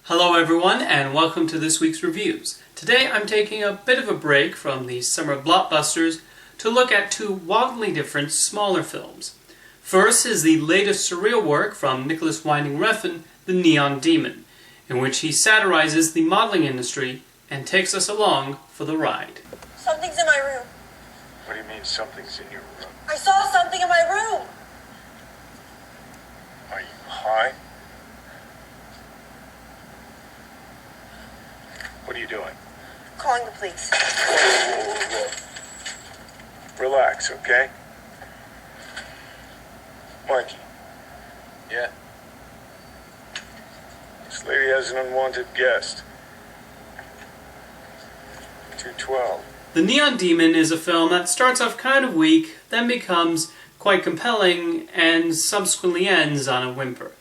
Hello everyone, and welcome to this week's reviews. Today I'm taking a bit of a break from the summer blockbusters to look at two wildly different, smaller films. First is the latest surreal work from Nicolas Winding Refn, The Neon Demon, in which he satirizes the modeling industry and takes us along for the ride. Something's in my room. What do you mean something's in your room? I saw something in my room! Are you high? What are you doing? Calling the police. Whoa. Relax, okay? Mikey. Yeah? This lady has an unwanted guest. 212. The Neon Demon is a film that starts off kind of weak, then becomes quite compelling, and subsequently ends on a whimper.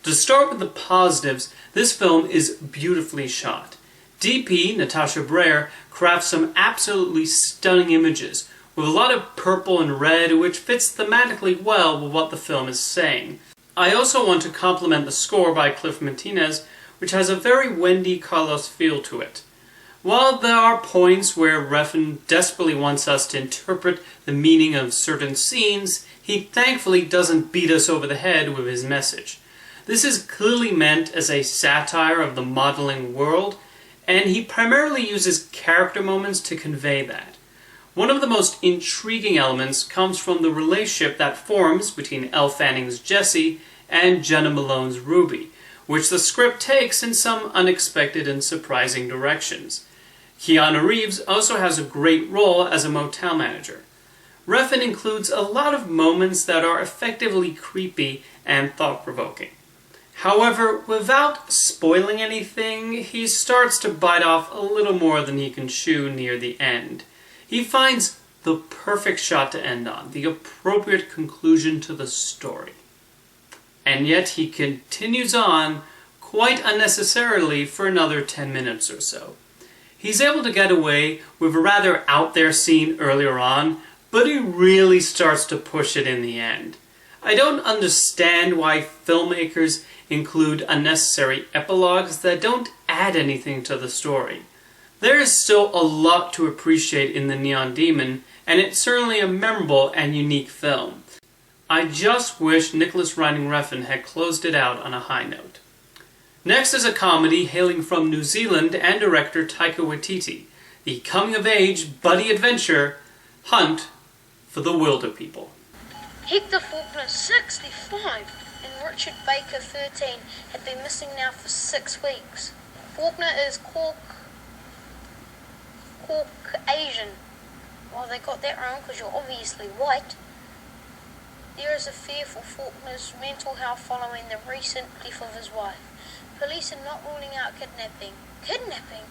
To start with the positives, this film is beautifully shot. DP, Natasha Breyer, crafts some absolutely stunning images, with a lot of purple and red, which fits thematically well with what the film is saying. I also want to compliment the score by Cliff Martinez, which has a very Wendy Carlos feel to it. While there are points where Refn desperately wants us to interpret the meaning of certain scenes, he thankfully doesn't beat us over the head with his message. This is clearly meant as a satire of the modeling world, and he primarily uses character moments to convey that. One of the most intriguing elements comes from the relationship that forms between Elle Fanning's Jessie and Jenna Malone's Ruby, which the script takes in some unexpected and surprising directions. Keanu Reeves also has a great role as a motel manager. Refn includes a lot of moments that are effectively creepy and thought-provoking. However, without spoiling anything, he starts to bite off a little more than he can chew near the end. He finds the perfect shot to end on, the appropriate conclusion to the story. And yet he continues on, quite unnecessarily, for another 10 minutes or so. He's able to get away with a rather out-there scene earlier on, but he really starts to push it in the end. I don't understand why filmmakers include unnecessary epilogues that don't add anything to the story. There is still a lot to appreciate in The Neon Demon, and it's certainly a memorable and unique film. I just wish Nicolas Winding Refn had closed it out on a high note. Next is a comedy hailing from New Zealand and director Taika Waititi, the coming-of-age buddy adventure Hunt for the Wilderpeople. Hector Faulkner, 65, and Richard Baker, 13, have been missing now for 6 weeks. Faulkner is Caucasian. Well, they got that wrong because you're obviously white. There is a fear for Faulkner's mental health following the recent death of his wife. Police are not ruling out kidnapping. Kidnapping?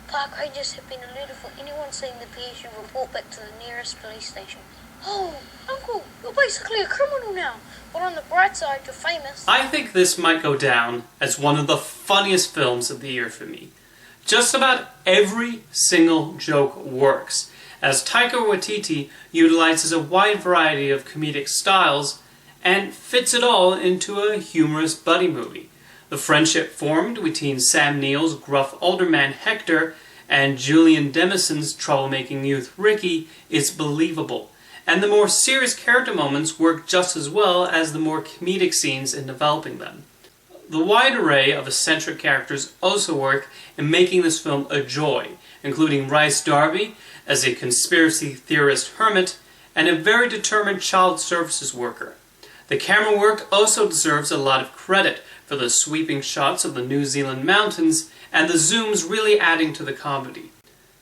Park rangers have been alerted for anyone seeing the pair should report back to the nearest police station. Oh, Uncle, you're basically a criminal now. But on the bright side, you're famous. I think this might go down as one of the funniest films of the year for me. Just about every single joke works, as Taika Waititi utilizes a wide variety of comedic styles and fits it all into a humorous buddy movie. The friendship formed between Sam Neill's gruff older man Hector and Julian Demison's troublemaking youth Ricky is believable, and the more serious character moments work just as well as the more comedic scenes in developing them. The wide array of eccentric characters also work in making this film a joy, including Rhys Darby as a conspiracy theorist hermit and a very determined child services worker. The camera work also deserves a lot of credit for the sweeping shots of the New Zealand mountains and the zooms really adding to the comedy.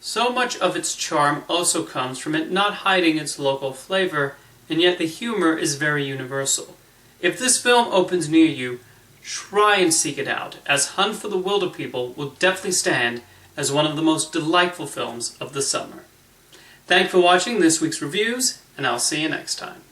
So much of its charm also comes from it not hiding its local flavor, and yet the humor is very universal. If this film opens near you, try and seek it out, as Hunt for the Wilderpeople will definitely stand as one of the most delightful films of the summer. Thanks for watching this week's reviews, and I'll see you next time.